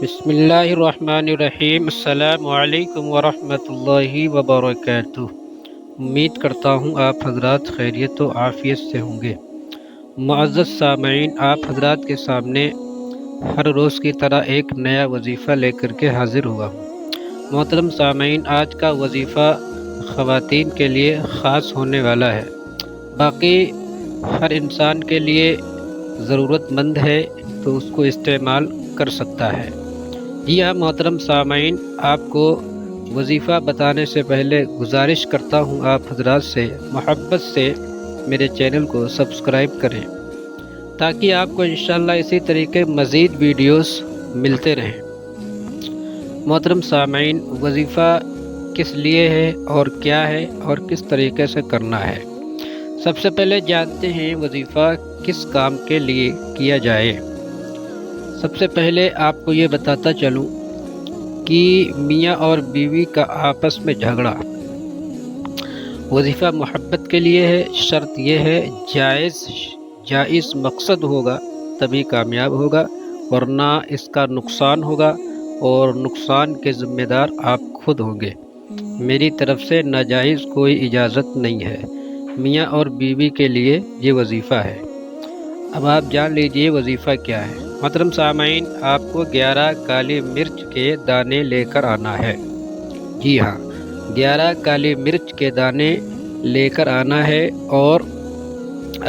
بسم اللہ الرحمن الرحیم۔ السلام علیکم ورحمۃ اللہ وبرکاتہ۔ امید کرتا ہوں آپ حضرات خیریت و عافیت سے ہوں گے۔ معزز سامعین، آپ حضرات کے سامنے ہر روز کی طرح ایک نیا وظیفہ لے کر کے حاضر ہوا ہوں۔ محترم سامعین، آج کا وظیفہ خواتین کے لیے خاص ہونے والا ہے، باقی ہر انسان کے لیے ضرورت مند ہے تو اس کو استعمال کر سکتا ہے۔ جی ہاں محترم سامعین، آپ کو وظیفہ بتانے سے پہلے گزارش کرتا ہوں آپ حضرات سے محبت سے میرے چینل کو سبسکرائب کریں تاکہ آپ کو انشاءاللہ اسی طریقے مزید ویڈیوز ملتے رہیں۔ محترم سامعین، وظیفہ کس لیے ہے اور کیا ہے اور کس طریقے سے کرنا ہے؟ سب سے پہلے جانتے ہیں وظیفہ کس کام کے لیے کیا جائے۔ سب سے پہلے آپ کو یہ بتاتا چلوں کہ میاں اور بیوی کا آپس میں جھگڑا وظیفہ محبت کے لیے ہے۔ شرط یہ ہے جائز مقصد ہوگا تبھی کامیاب ہوگا، ورنہ اس کا نقصان ہوگا اور نقصان کے ذمہ دار آپ خود ہوں گے۔ میری طرف سے ناجائز کوئی اجازت نہیں ہے۔ میاں اور بیوی کے لیے یہ وظیفہ ہے۔ اب آپ جان لیجئے وظیفہ کیا ہے۔ محترم سامعین، آپ کو 11 کالی مرچ کے دانے لے کر آنا ہے۔ جی ہاں، 11 کالی مرچ کے دانے لے کر آنا ہے اور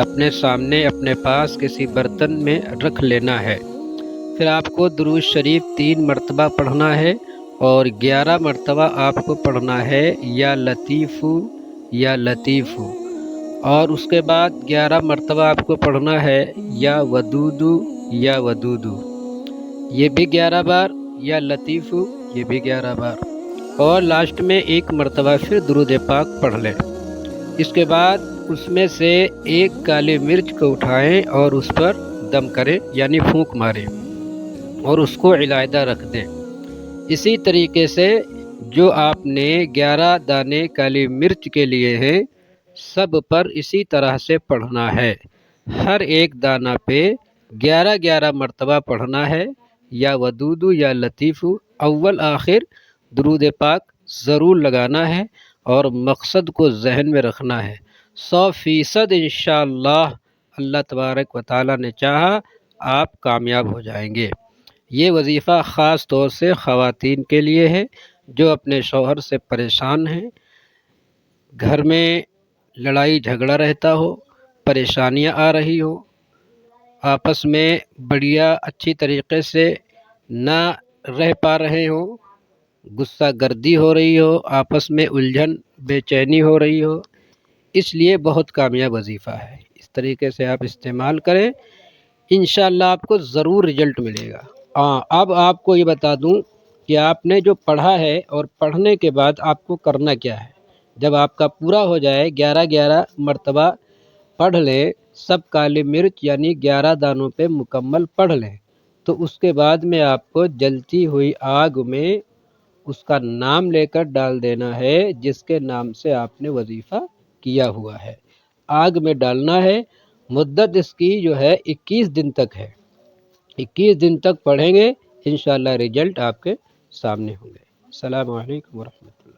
اپنے سامنے اپنے پاس کسی برتن میں رکھ لینا ہے۔ پھر آپ کو درود شریف 3 مرتبہ پڑھنا ہے اور 11 مرتبہ آپ کو پڑھنا ہے یا لطیفو یا لطیفو، اور اس کے بعد 11 مرتبہ آپ کو پڑھنا ہے یا ودودو یا ودودو، یہ بھی 11 بار، یا لطیفو یہ بھی 11 بار، اور لاسٹ میں 1 مرتبہ پھر درود پاک پڑھ لیں۔ اس کے بعد اس میں سے ایک کالی مرچ کو اٹھائیں اور اس پر دم کریں، یعنی پھونک ماریں اور اس کو علیحدہ رکھ دیں۔ اسی طریقے سے جو آپ نے 11 دانے کالی مرچ کے لیے ہیں سب پر اسی طرح سے پڑھنا ہے۔ ہر ایک دانہ پہ 11 مرتبہ پڑھنا ہے یا ودودو یا لطیفو، اول آخر درود پاک ضرور لگانا ہے اور مقصد کو ذہن میں رکھنا ہے۔ 100% انشاءاللہ اللہ تبارک و تعالی نے چاہا آپ کامیاب ہو جائیں گے۔ یہ وظیفہ خاص طور سے خواتین کے لیے ہے جو اپنے شوہر سے پریشان ہیں، گھر میں لڑائی جھگڑا رہتا ہو، پریشانیاں آ رہی ہوں، آپس میں بڑھیا اچھی طریقے سے نہ رہ پا رہے ہوں، غصہ گردی ہو رہی ہو، آپس میں الجھن بے چینی ہو رہی ہو، اس لیے بہت کامیاب وظیفہ ہے۔ اس طریقے سے آپ استعمال کریں، انشاءاللہ آپ کو ضرور رزلٹ ملے گا۔ اب آپ کو یہ بتا دوں کہ آپ نے جو پڑھا ہے اور پڑھنے کے بعد آپ کو کرنا کیا ہے۔ جب آپ کا پورا ہو جائے 11 مرتبہ پڑھ لیں، سب کالی مرچ یعنی 11 دانوں پہ مکمل پڑھ لیں، تو اس کے بعد میں آپ کو جلتی ہوئی آگ میں اس کا نام لے کر ڈال دینا ہے جس کے نام سے آپ نے وظیفہ کیا ہوا ہے۔ آگ میں ڈالنا ہے، مدت اس کی جو ہے 21 دن تک ہے۔ 21 دن تک پڑھیں گے، انشاءاللہ رزلٹ آپ کے سامنے ہوں گے۔ السلام علیکم ورحمۃ اللہ۔